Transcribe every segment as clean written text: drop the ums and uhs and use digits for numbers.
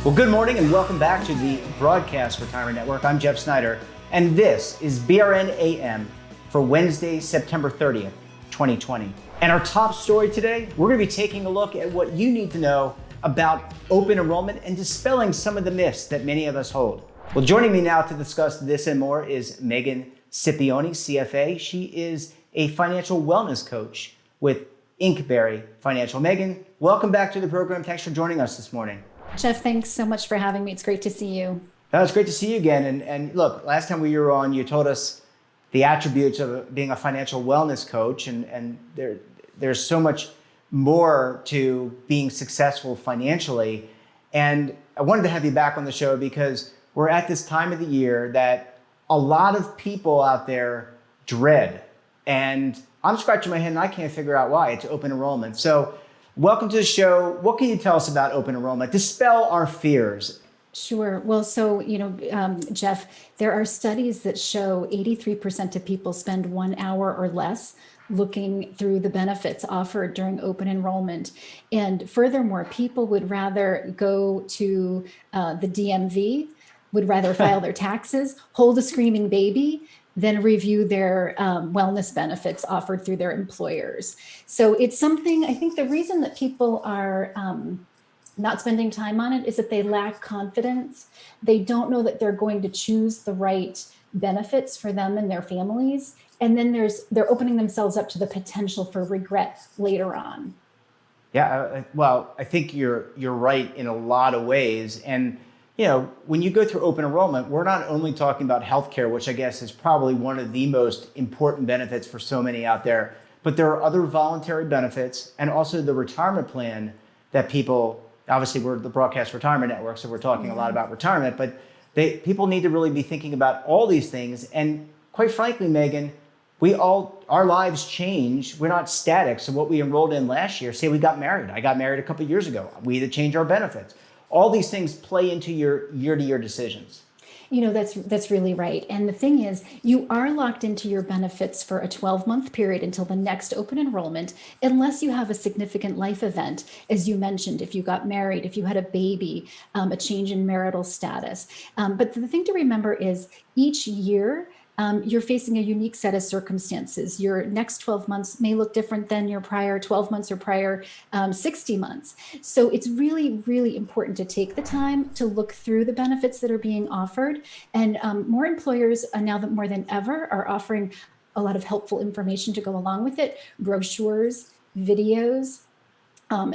Well, good morning and welcome back to the Broadcast Retirement Network. I'm Jeff Snyder, and this is BRN AM for Wednesday, September 30th, 2020. And our top story today, we're going to be taking a look at what you need to know about open enrollment and dispelling some of the myths that many of us hold. Well, joining me now to discuss this and more is Megan Scipione, CFA. She is a financial wellness coach with Inkberry Financial. Megan, welcome back to the program. Thanks for joining us this morning. Jeff, thanks so much for having me. It's great to see you. That was great to see you again. And look, last time we were on, you told us the attributes of being a financial wellness coach, and there's so much more to being successful financially. And I wanted to have you back on the show because we're at this time of the year that a lot of people out there dread. And I'm scratching my head and I can't figure out why. It's open enrollment. So welcome to the show. What can you tell us about open enrollment? Dispel our fears. Sure. Well, so, Jeff, there are studies that show 83% of people spend 1 hour or less looking through the benefits offered during open enrollment. And furthermore, people would rather go to the DMV, would rather file their taxes, hold a screaming baby, than review their wellness benefits offered through their employers. So it's something, I think the reason that people are not spending time on it is that they lack confidence. They don't know that they're going to choose the right benefits for them and their families. And then they're opening themselves up to the potential for regret later on. Yeah, well, I think you're right in a lot of ways. And when you go through open enrollment, we're not only talking about healthcare, which I guess is probably one of the most important benefits for so many out there, but there are other voluntary benefits and also the retirement plan that people, obviously we're the Broadcast Retirement Network, so we're talking a lot about retirement, but people need to really be thinking about all these things. And quite frankly, Megan, our lives change. We're not static. So what we enrolled in last year, say we got married. I got married a couple of years ago. We had to change our benefits. All these things play into your year-to-year decisions. That's really right. And the thing is, you are locked into your benefits for a 12-month period until the next open enrollment, unless you have a significant life event, as you mentioned, if you got married, if you had a baby, a change in marital status. But the thing to remember is each year, you're facing a unique set of circumstances. Your next 12 months may look different than your prior 12 months or prior 60 months. So it's really, really important to take the time to look through the benefits that are being offered. And more employers now that more than ever are offering a lot of helpful information to go along with it, brochures, videos,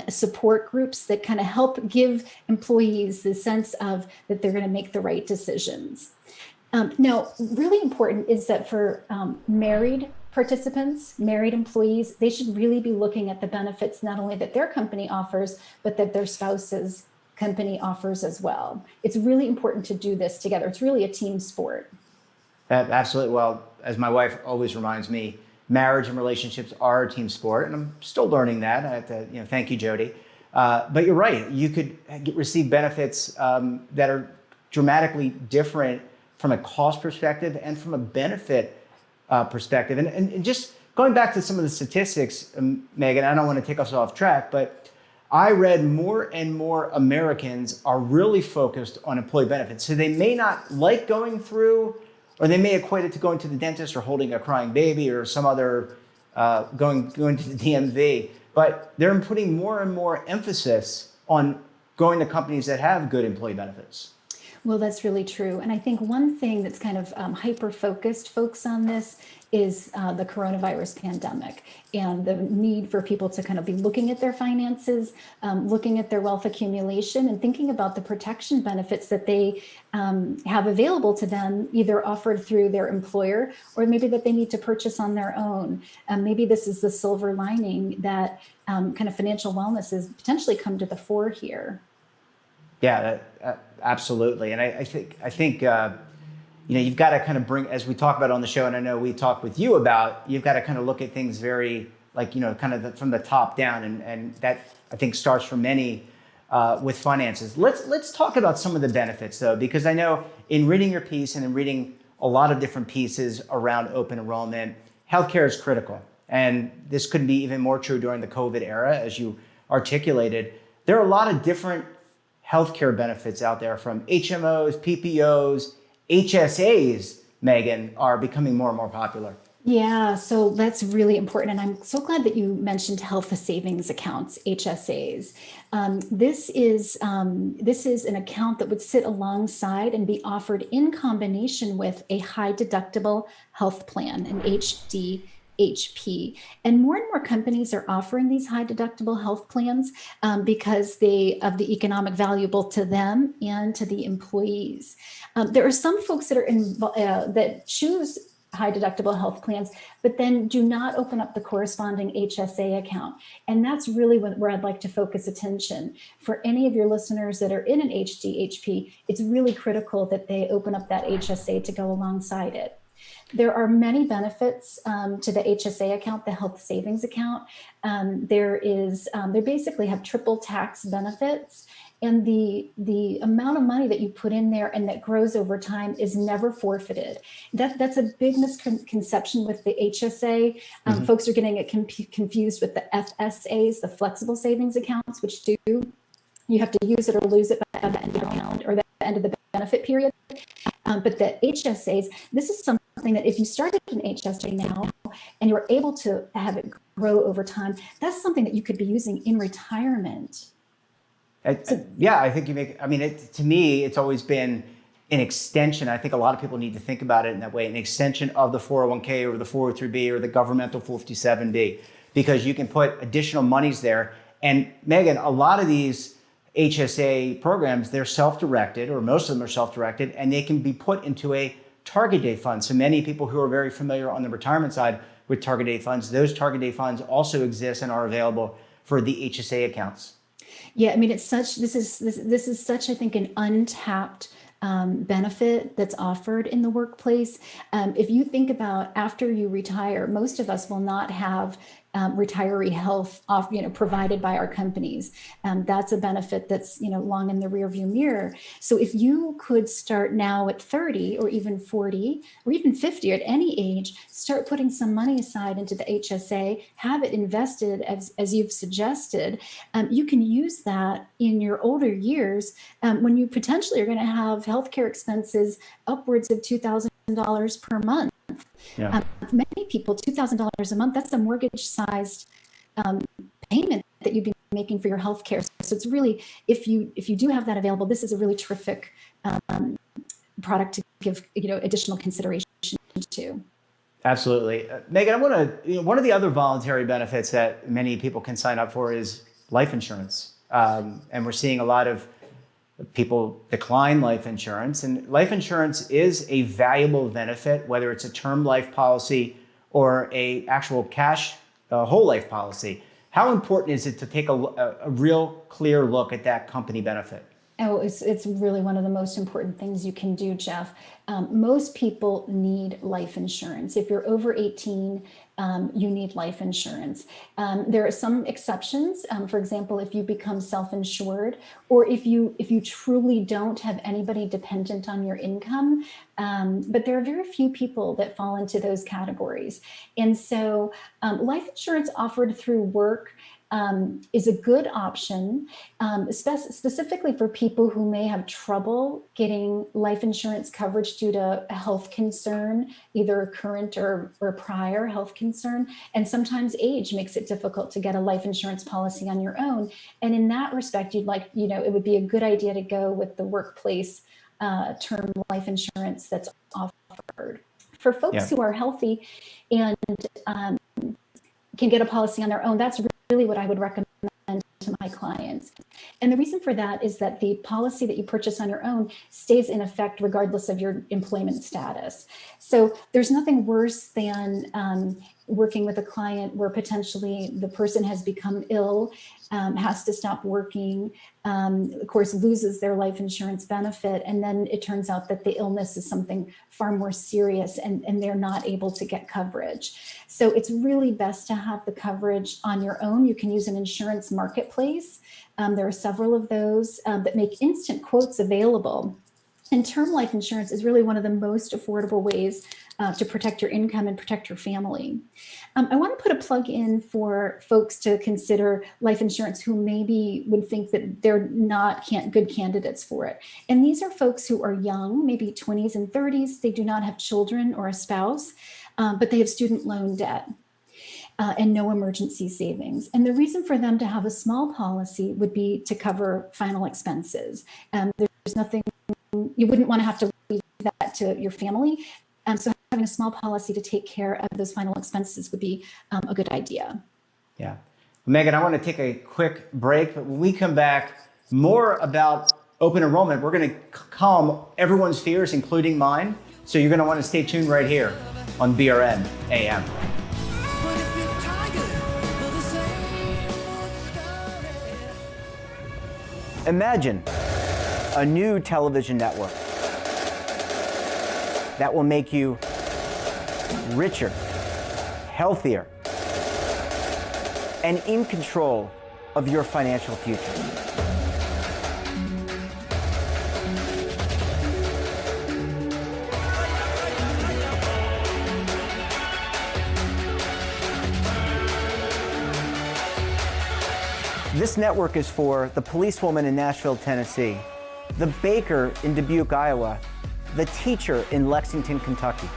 support groups that kind of help give employees the sense of that they're going to make the right decisions. Now, really important is that for married participants, married employees, they should really be looking at the benefits not only that their company offers, but that their spouse's company offers as well. It's really important to do this together. It's really a team sport. Absolutely. Well, as my wife always reminds me, marriage and relationships are a team sport, and I'm still learning that. I have to, thank you, Jody. But you're right. You could receive benefits that are dramatically different from a cost perspective and from a benefit perspective. And just going back to some of the statistics, Megan, I don't want to take us off track, but I read more and more Americans are really focused on employee benefits. So they may not like going through, or they may equate it to going to the dentist or holding a crying baby or some other going to the DMV, but they're putting more and more emphasis on going to companies that have good employee benefits. Well, that's really true. And I think one thing that's kind of hyper-focused folks on this is the coronavirus pandemic and the need for people to kind of be looking at their finances, looking at their wealth accumulation and thinking about the protection benefits that they have available to them, either offered through their employer or maybe that they need to purchase on their own. Maybe this is the silver lining that kind of financial wellness has potentially come to the fore here. Yeah, absolutely. And I think you've got to kind of bring, as we talk about on the show, and I know we talked with you about, you've got to kind of look at things very from the top down. And that I think starts for many with finances. Let's talk about some of the benefits though, because I know in reading your piece and in reading a lot of different pieces around open enrollment, healthcare is critical. And this could be even more true during the COVID era, as you articulated. There are a lot of different healthcare benefits out there from HMOs, PPOs, HSAs, Megan, are becoming more and more popular. Yeah, so that's really important. And I'm so glad that you mentioned health savings accounts, HSAs. This is an account that would sit alongside and be offered in combination with a high deductible health plan, an HDHP. And more companies are offering these high deductible health plans because of the economic value both to them and to the employees. There are some folks that are that choose high deductible health plans, but then do not open up the corresponding HSA account. And that's really where I'd like to focus attention. For any of your listeners that are in an HDHP, it's really critical that they open up that HSA to go alongside it. There are many benefits to the HSA account, the health savings account. They basically have triple tax benefits. And the amount of money that you put in there and that grows over time is never forfeited. That's a big misconception with the HSA. Folks are getting it confused with the FSAs, the flexible savings accounts, which you have to use it or lose it by the end of the round or the end of the benefit period. But the HSAs, this is something that if you started an HSA now and you were able to have it grow over time, that's something that you could be using in retirement. Yeah, I think to me, it's always been an extension. I think a lot of people need to think about it in that way, an extension of the 401k or the 403b or the governmental 457b, because you can put additional monies there. And Megan, a lot of these HSA programs, they're self-directed, or most of them are self-directed, and they can be put into a target date fund. So many people who are very familiar on the retirement side with target date funds, those target date funds also exist and are available for the HSA accounts. Yeah, I mean, this is such, I think, an untapped benefit that's offered in the workplace. If you think about after you retire, most of us will not have retiree health provided by our companies. That's a benefit that's long in the rearview mirror. So if you could start now at 30 or even 40 or even 50 or at any age, start putting some money aside into the HSA, have it invested as you've suggested, you can use that in your older years when you potentially are going to have healthcare expenses upwards of $2,000 per month. Yeah. Many people, $2,000 a month, that's a mortgage-sized payment that you'd be making for your health care. So it's really, if you do have that available, this is a really terrific product to give additional consideration to. Absolutely. Megan, I want to, one of the other voluntary benefits that many people can sign up for is life insurance. And we're seeing a lot of people decline life insurance, and life insurance is a valuable benefit, whether it's a term life policy or a actual cash whole life policy. How important is it to take a real clear look at that company benefit? Oh, it's really one of the most important things you can do, Jeff. Most people need life insurance. If you're over 18, you need life insurance. There are some exceptions. For example, if you become self-insured, or if you truly don't have anybody dependent on your income. But there are very few people that fall into those categories. And so life insurance offered through work is a good option, specifically for people who may have trouble getting life insurance coverage due to a health concern, either a current or prior health concern. And sometimes age makes it difficult to get a life insurance policy on your own. And in that respect, it would be a good idea to go with the workplace term life insurance that's offered. For folks who are healthy and can get a policy on their own, that's really what I would recommend to my clients. And the reason for that is that the policy that you purchase on your own stays in effect regardless of your employment status. So there's nothing worse than working with a client where potentially the person has become ill, has to stop working, of course, loses their life insurance benefit. And then it turns out that the illness is something far more serious and they're not able to get coverage. So it's really best to have the coverage on your own. You can use an insurance marketplace. There are several of those that make instant quotes available. And term life insurance is really one of the most affordable ways to protect your income and protect your family. I want to put a plug in for folks to consider life insurance who maybe would think that they're not good candidates for it. And these are folks who are young, maybe 20s and 30s. They do not have children or a spouse, but they have student loan debt. And no emergency savings. And the reason for them to have a small policy would be to cover final expenses. There's nothing, you wouldn't want to have to leave that to your family. So having a small policy to take care of those final expenses would be a good idea. Yeah. Megan, I want to take a quick break, but when we come back, more about open enrollment. We're going to calm everyone's fears, including mine. So you're going to want to stay tuned right here on BRN AM. Imagine a new television network that will make you richer, healthier, and in control of your financial future. This network is for the policewoman in Nashville, Tennessee, the baker in Dubuque, Iowa, the teacher in Lexington, Kentucky.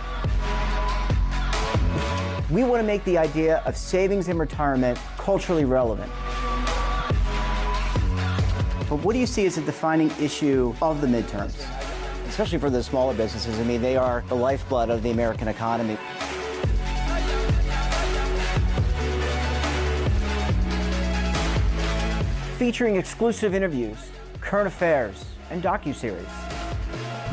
We want to make the idea of savings and retirement culturally relevant. But what do you see as a defining issue of the midterms, especially for the smaller businesses? I mean, they are the lifeblood of the American economy. Featuring exclusive interviews, current affairs, and docuseries.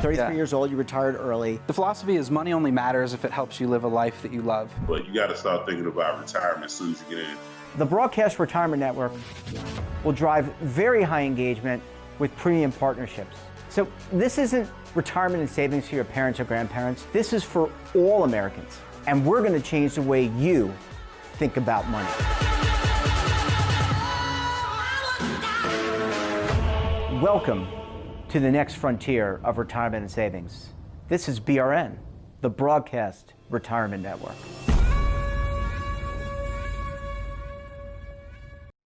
33 years old, you retired early. The philosophy is money only matters if it helps you live a life that you love. But you got to start thinking about retirement as soon as you get in. The Broadcast Retirement Network will drive very high engagement with premium partnerships. So this isn't retirement and savings for your parents or grandparents. This is for all Americans. And we're going to change the way you think about money. Welcome to the next frontier of retirement and savings. This is BRN, the Broadcast Retirement Network.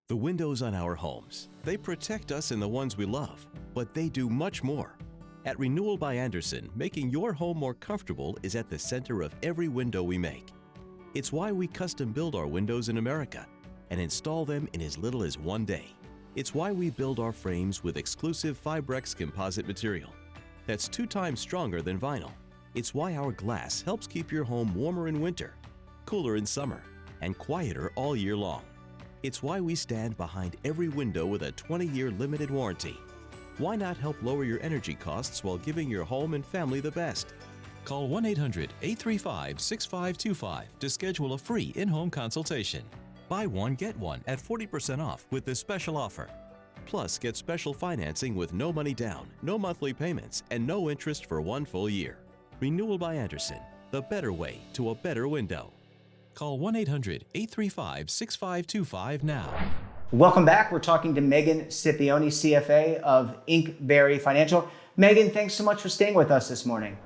The windows on our homes, they protect us and the ones we love, but they do much more. At Renewal by Andersen, making your home more comfortable is at the center of every window we make. It's why we custom build our windows in America and install them in as little as 1 day. It's why we build our frames with exclusive Fibrex composite material that's 2 times stronger than vinyl. It's why our glass helps keep your home warmer in winter, cooler in summer, and quieter all year long. It's why we stand behind every window with a 20-year limited warranty. Why not help lower your energy costs while giving your home and family the best? Call 1-800-835-6525 to schedule a free in-home consultation. Buy one, get one at 40% off with this special offer. Plus, get special financing with no money down, no monthly payments, and no interest for 1 full year. Renewal by Andersen, the better way to a better window. Call 1-800-835-6525 now. Welcome back. We're talking to Megan Scipione, CFA of Inkberry Financial. Megan, thanks so much for staying with us this morning.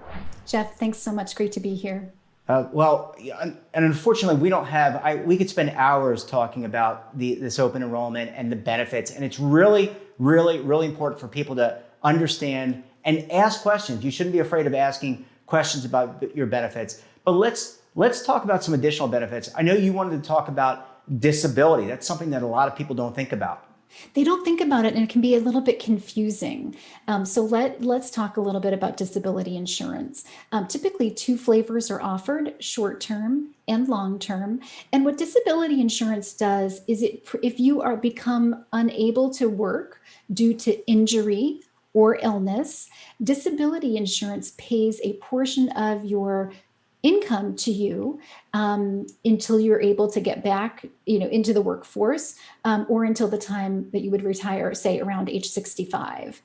Jeff, thanks so much. Great to be here. And unfortunately, we don't have, we could spend hours talking about this open enrollment and the benefits. And it's really, really, really important for people to understand and ask questions. You shouldn't be afraid of asking questions about your benefits. But let's talk about some additional benefits. I know you wanted to talk about disability. That's something that a lot of people don't think about. They don't think about it, and it can be a little bit confusing. So let's talk a little bit about disability insurance. Typically, 2 flavors are offered: short-term and long-term. And what disability insurance does is if you become unable to work due to injury or illness, disability insurance pays a portion of your income to you until you're able to get back, into the workforce, or until the time that you would retire, say around age 65.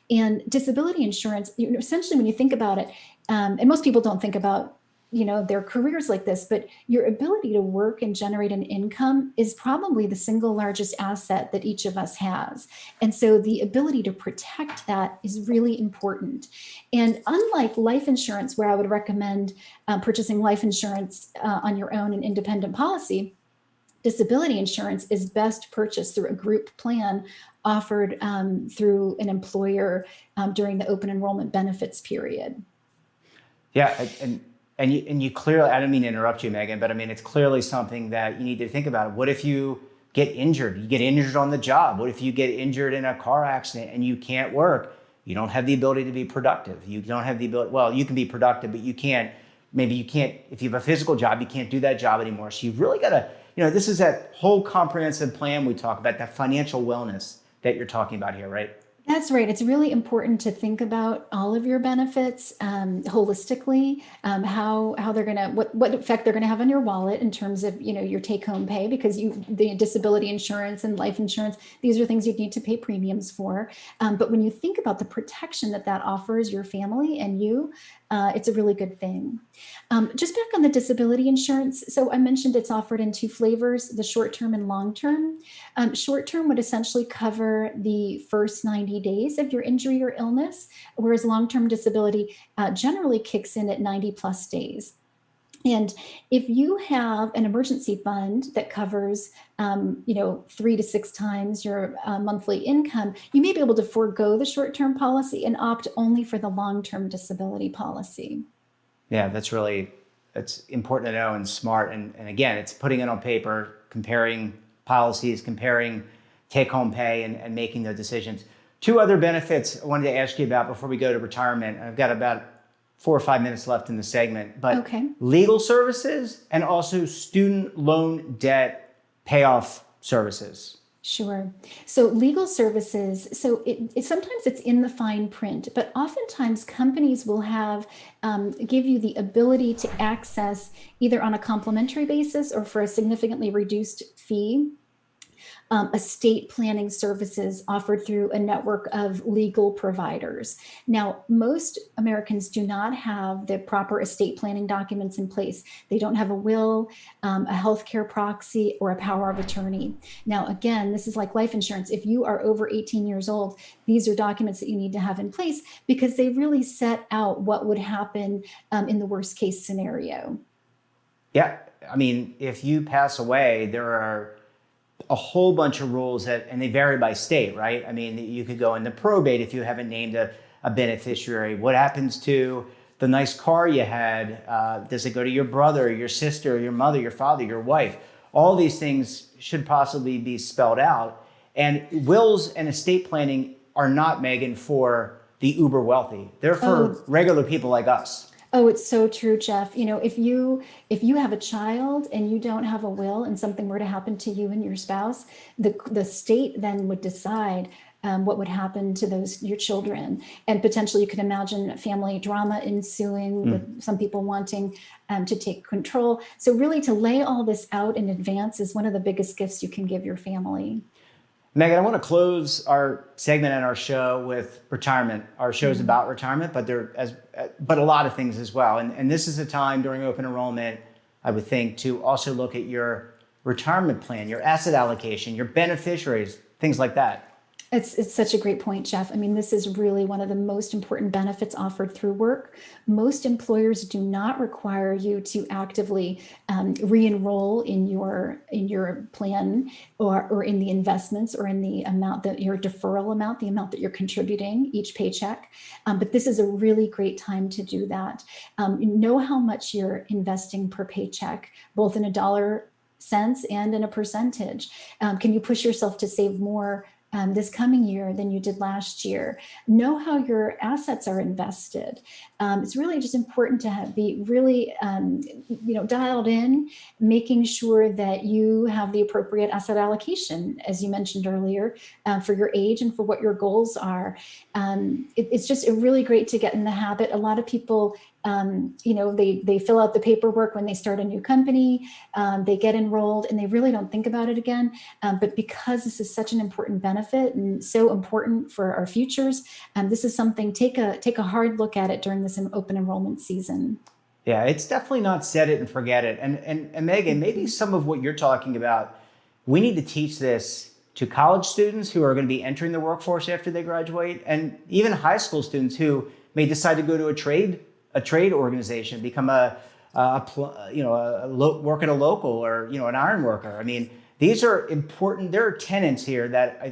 And disability insurance, essentially, when you think about it, and most people don't think about their careers like this, but your ability to work and generate an income is probably the single largest asset that each of us has. And so the ability to protect that is really important. And unlike life insurance, where I would recommend purchasing life insurance on your own, an independent policy, disability insurance is best purchased through a group plan offered through an employer during the open enrollment benefits period. Yeah, and you clearly, I don't mean to interrupt you, Megan, but I mean, it's clearly something that you need to think about. What if you get injured? You get injured on the job. What if you get injured in a car accident and you can't work? You don't have the ability to be productive. You don't have the ability, well, you can be productive, but maybe you can't, if you have a physical job, you can't do that job anymore. So you've really got to, this is that whole comprehensive plan we talk about, that financial wellness that you're talking about here, right? That's right. It's really important to think about all of your benefits holistically, how they're going to, what effect they're going to have on your wallet in terms of, your take home pay, because the disability insurance and life insurance, these are things you need to pay premiums for. But when you think about the protection that offers your family and you, it's a really good thing. Just back on the disability insurance. So I mentioned it's offered in two flavors, the short-term and long-term. Short-term would essentially cover the first 90 days of your injury or illness, whereas long-term disability generally kicks in at 90 plus days. And if you have an emergency fund that covers, 3 to 6 times your monthly income, you may be able to forego the short-term policy and opt only for the long-term disability policy. Yeah, that's important to know and smart. And again, it's putting it on paper, comparing policies, comparing take-home pay, and making those decisions. Two other benefits I wanted to ask you about before we go to retirement. I've got about 4 or 5 minutes left in the segment, but okay. Legal services and also student loan debt payoff services. Sure. So legal services, so sometimes it's in the fine print, but oftentimes companies will give you the ability to access either on a complimentary basis or for a significantly reduced fee, estate planning services offered through a network of legal providers. Now, most Americans do not have the proper estate planning documents in place. They don't have a will, a healthcare proxy, or a power of attorney. Now, again, this is like life insurance. If you are over 18 years old, these are documents that you need to have in place because they really set out what would happen in the worst case scenario. Yeah, I mean, if you pass away, there are a whole bunch of rules and they vary by state, right? I mean, you could go into probate if you haven't named a beneficiary. What happens to the nice car you had? Does it go to your brother, your sister, your mother, your father, your wife? All these things should possibly be spelled out. And wills and estate planning are not, Megan, for the uber wealthy. They're for regular people like us. Oh, it's so true, Jeff. If you have a child and you don't have a will and something were to happen to you and your spouse, the state then would decide what would happen to your children. And potentially you could imagine family drama ensuing with some people wanting to take control. So really to lay all this out in advance is one of the biggest gifts you can give your family. Megan, I want to close our segment and our show with retirement. Our show is about retirement, but a lot of things as well. And this is a time during open enrollment, I would think, to also look at your retirement plan, your asset allocation, your beneficiaries, things like that. It's such a great point, Jeff. I mean, this is really one of the most important benefits offered through work. Most employers do not require you to actively re-enroll in your plan or in the investments or in the amount that your deferral amount, the amount that you're contributing each paycheck. But this is a really great time to do that. Know how much you're investing per paycheck, both in a dollar sense and in a percentage. Can you push yourself to save more this coming year than you did last year? Know how your assets are invested. It's really just important to be really, dialed in, making sure that you have the appropriate asset allocation, as you mentioned earlier, for your age and for what your goals are. It's just really great to get in the habit. A lot of people, they fill out the paperwork when they start a new company, they get enrolled and they really don't think about it again. But because this is such an important benefit and so important for our futures, this is something, take a hard look at it during this open enrollment season. Yeah, it's definitely not set it and forget it. And Megan, maybe some of what you're talking about, we need to teach this to college students who are going to be entering the workforce after they graduate, and even high school students who may decide to go to a trade organization, become work at a local, or an iron worker. I mean, these are important. There are tenets here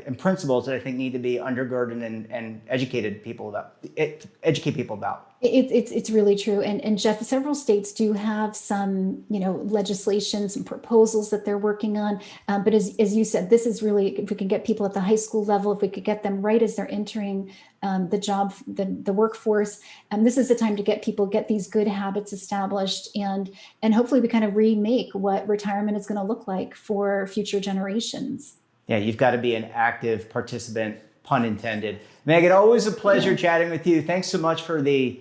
and principles that I think need to be undergirded and educate people about. It's really true. And Jeff, several states do have some, legislation, some proposals that they're working on. But as you said, this is really, if we can get people at the high school level, if we could get them right as they're entering the workforce, this is the time to get these good habits established, and hopefully we kind of remake what retirement is going to look like for future generations. Yeah, you've got to be an active participant, pun intended. Megan, always a pleasure chatting with you. Thanks so much for the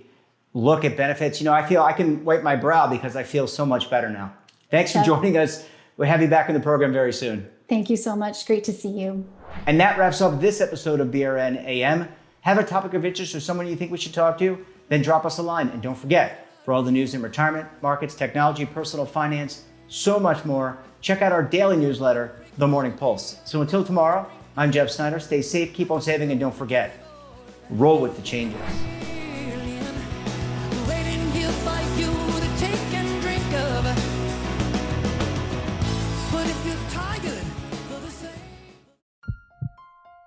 look at benefits. I feel I can wipe my brow because I feel so much better now. Thanks for joining us. We'll have you back in the program very soon. Thank you so much. Great to see you. And that wraps up this episode of BRN AM. Have a topic of interest or someone you think we should talk to? Then drop us a line. And don't forget, for all the news in retirement, markets, technology, personal finance, so much more, check out our daily newsletter, The Morning Pulse. So until tomorrow, I'm Jeff Snyder. Stay safe, keep on saving, and don't forget, roll with the changes.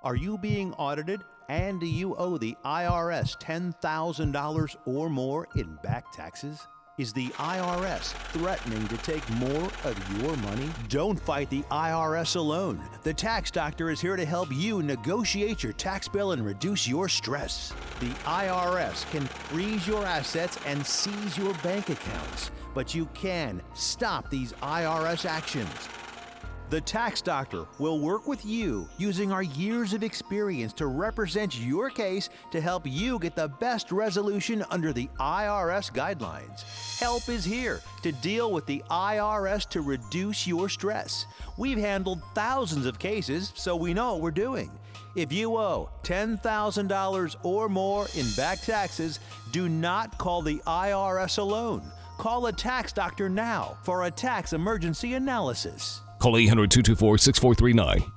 Are you being audited, and do you owe the IRS $10,000 or more in back taxes? Is the IRS threatening to take more of your money? Don't fight the IRS alone. The Tax Doctor is here to help you negotiate your tax bill and reduce your stress. The IRS can freeze your assets and seize your bank accounts, but you can stop these IRS actions. The Tax Doctor will work with you using our years of experience to represent your case to help you get the best resolution under the IRS guidelines. Help is here to deal with the IRS to reduce your stress. We've handled thousands of cases, so we know what we're doing. If you owe $10,000 or more in back taxes, do not call the IRS alone. Call a Tax Doctor now for a tax emergency analysis. Call 800-224-6439.